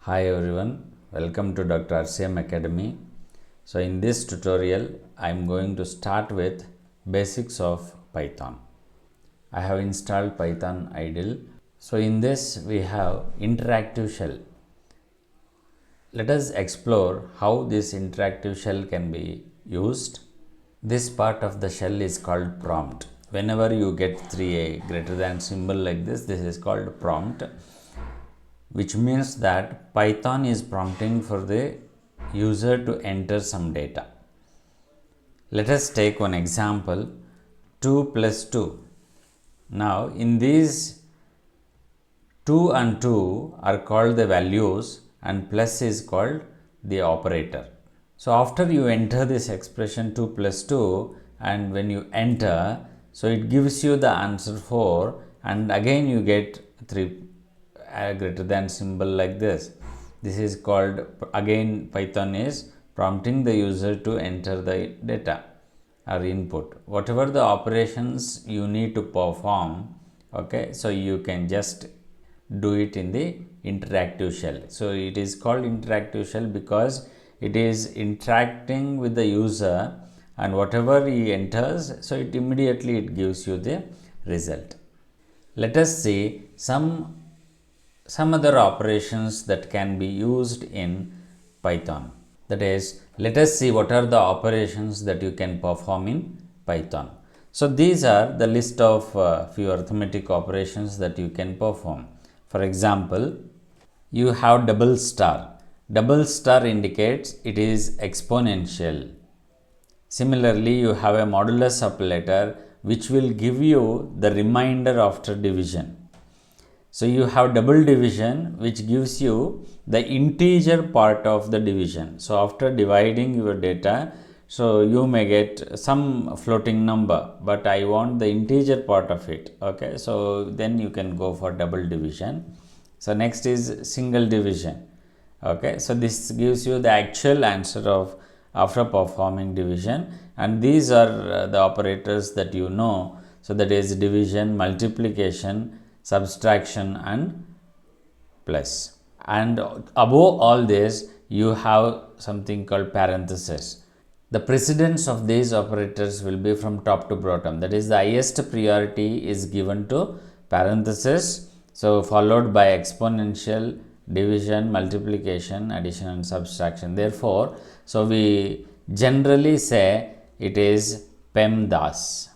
Hi everyone, welcome to Dr. RCM Academy. So in this tutorial, I am going to start with basics of Python. I have installed Python idle. So in this we have interactive shell. Let us explore how this interactive shell can be used. This part of the shell is called prompt. Whenever you get 3a greater than symbol like this is called prompt, which means that Python is prompting for the user to enter some data. Let us take one example, 2 plus 2. Now in these 2 and 2 are called the values and plus is called the operator. So after you enter this expression 2 plus 2 and when you enter, so it gives you the answer 4 and again you get 3 greater than symbol like this. This is called, again Python is prompting the user to enter the data or input. Whatever the operations you need to perform, okay, so you can just do it in the interactive shell. So it is called interactive shell because it is interacting with the user and whatever he enters, so it immediately it gives you the result. Let us see some other operations that can be used in Python. That is, let us see what are the operations that you can perform in Python. So these are the list of few arithmetic operations that you can perform. For example, you have double star. Double star indicates it is exponential. Similarly, you have a modulus operator which will give you the remainder after division. So you have double division which gives you the integer part of the division. So after dividing your data, so you may get some floating number, but I want the integer part of it. Okay, so then you can go for double division. So next is single division. Okay, so this gives you the actual answer of after performing division, and these are the operators that you know. So that is division, multiplication, subtraction and plus. And above all this, you have something called parenthesis. The precedence of these operators will be from top to bottom. That is, the highest priority is given to parenthesis, so followed by exponential, division, multiplication, addition and subtraction. Therefore, so we generally say it is PEMDAS.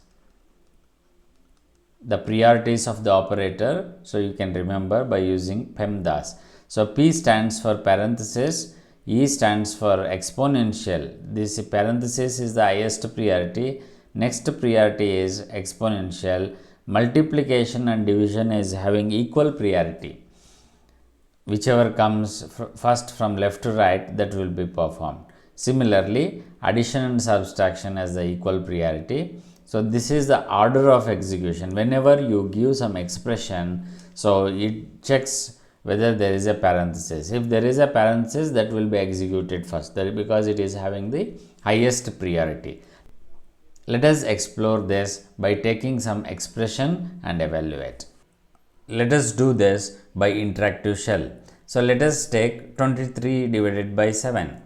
The priorities of the operator, so you can remember by using PEMDAS. So P stands for parenthesis, E stands for exponential. This parenthesis is the highest priority. Next priority is exponential. Multiplication and division is having equal priority. Whichever comes first from left to right, that will be performed. Similarly, addition and subtraction has the equal priority. So this is the order of execution. Whenever you give some expression, so it checks whether there is a parenthesis. If there is a parenthesis, that will be executed first, because it is having the highest priority. Let us explore this by taking some expression and evaluate. Let us do this by interactive shell. So let us take 23 divided by 7.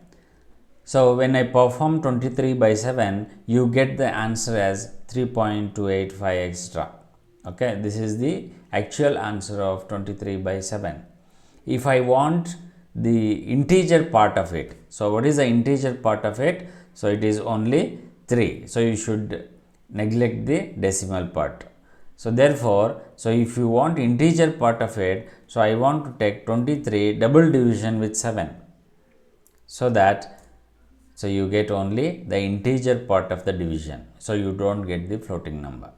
So when I perform 23 by 7, you get the answer as 3.285 extra. Okay, this is the actual answer of 23 by 7. If I want the integer part of it, so what is the integer part of it? So it is only 3. So you should neglect the decimal part. So therefore, so if you want integer part of it, so I want to take 23 double division with 7, so that so you get only the integer part of the division, so you don't get the floating number.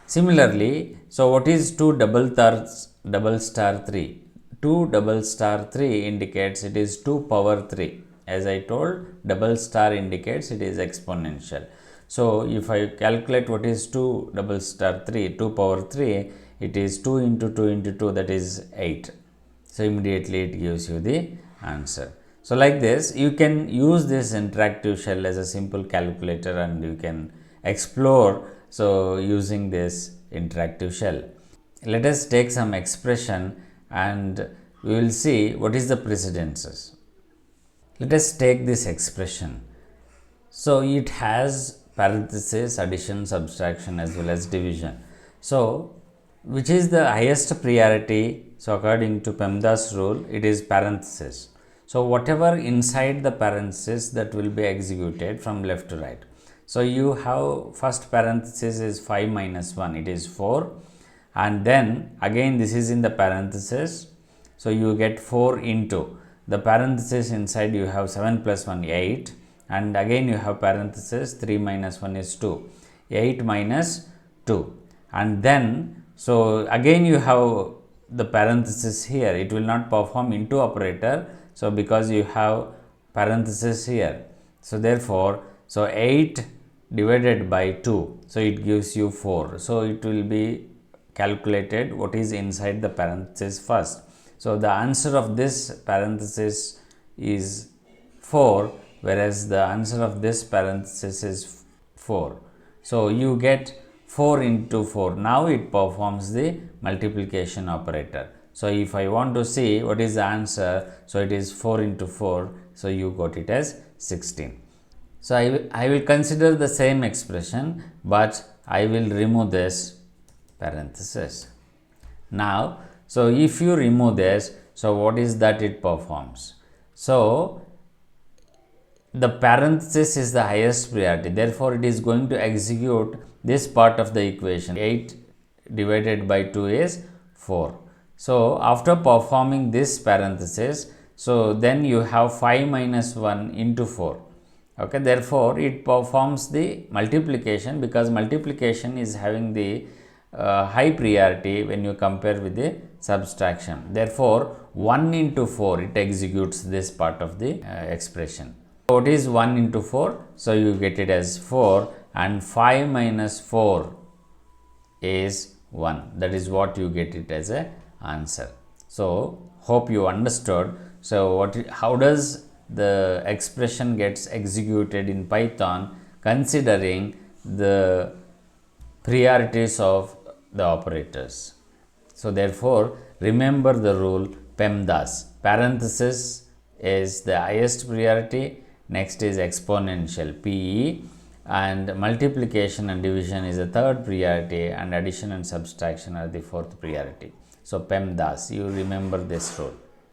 Similarly, so what is 2 double star 3? 2 double star 3 indicates it is 2 power 3. As I told, double star indicates it is exponential. So if I calculate what is 2 double star 3, 2 power 3, it is 2 into 2 into 2, that is 8. So immediately it gives you the answer. So like this, you can use this interactive shell as a simple calculator and you can explore so using this interactive shell. Let us take some expression and we will see what is the precedences. Let us take this expression. So it has parenthesis, addition, subtraction as well as division. So which is the highest priority? So according to PEMDAS rule, it is parenthesis. So whatever inside the parenthesis, that will be executed from left to right. So you have first parenthesis is 5 minus 1, it is 4, and then again this is in the parenthesis. So you get 4 into the parenthesis inside, you have 7 plus 1 8, and again you have parenthesis 3 minus 1 is 2, 8 minus 2, and then so again you have the parenthesis here, it will not perform into operator. So because you have parenthesis here, so therefore so 8 divided by 2, so it gives you 4. So it will be calculated what is inside the parenthesis first. So the answer of this parenthesis is 4, whereas the answer of this parenthesis is 4. So you get 4 into 4. Now it performs the multiplication operator. So if I want to see what is the answer, so it is 4 into 4. So you got it as 16. So I will consider the same expression, but I will remove this parenthesis. Now, so if you remove this, so what is that it performs? So the parenthesis is the highest priority, therefore it is going to execute this part of the equation. 8 divided by 2 is 4. So after performing this parenthesis, so then you have 5 minus 1 into 4. Okay, therefore it performs the multiplication, because multiplication is having the high priority when you compare with the subtraction. Therefore 1 into 4, it executes this part of the expression. So what is 1 into 4? So you get it as 4, and 5 minus 4 is 1. That is what you get it as a answer. So hope you understood. So how does the expression gets executed in Python, considering the priorities of the operators. So therefore remember the rule PEMDAS. Parenthesis is the highest priority, next is exponential PE, and multiplication and division is the third priority, and addition and subtraction are the fourth priority. So PEMDAS, you remember this rule.